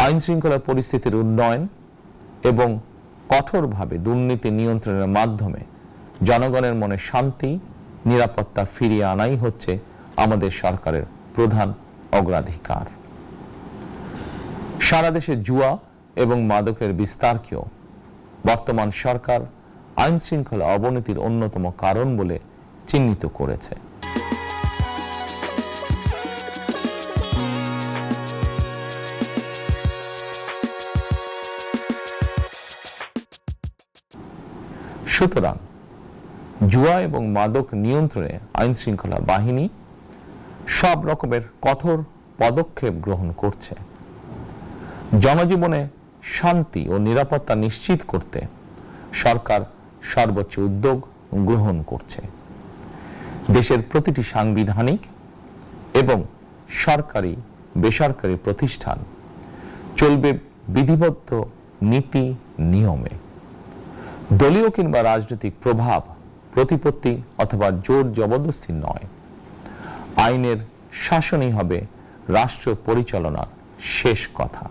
আইন শৃঙ্খলা পরিস্থিতির উন্নয়ন এবং কঠোরভাবে দুর্নীতি নিয়ন্ত্রণের মাধ্যমে জনগণের মনে শান্তি নিরাপত্তা ফিরিয়ে আনাই হচ্ছে আমাদের সরকারের প্রধান অগ্রাধিকার। সারা দেশে জুয়া এবং মাদকের বিস্তারকেও বর্তমান সরকার আইন শৃঙ্খলা অবনতির অন্যতম কারণ বলে চিহ্নিত করেছে। সুতরাং জুয়া এবং মাদক নিয়ন্ত্রণে আইন শৃঙ্খলা বাহিনী সব রকমের কঠোর পদক্ষেপ গ্রহণ করছে। জনজীবনে শান্তি ও নিরাপত্তা নিশ্চিত করতে সরকার সর্বোচ্চ উদ্যোগ গ্রহণ করছে। দেশের প্রতিটি সাংবিধানিক এবং সরকারি বেসরকারি প্রতিষ্ঠান চলবে বিধিবদ্ধ নীতি নিয়মে। দলীয় কিংবা রাজনৈতিক প্রভাব প্রতিপত্তি অথবা জোর জবরদস্তি নয়, আইনের শাসনই হবে রাষ্ট্র পরিচালনার শেষ কথা।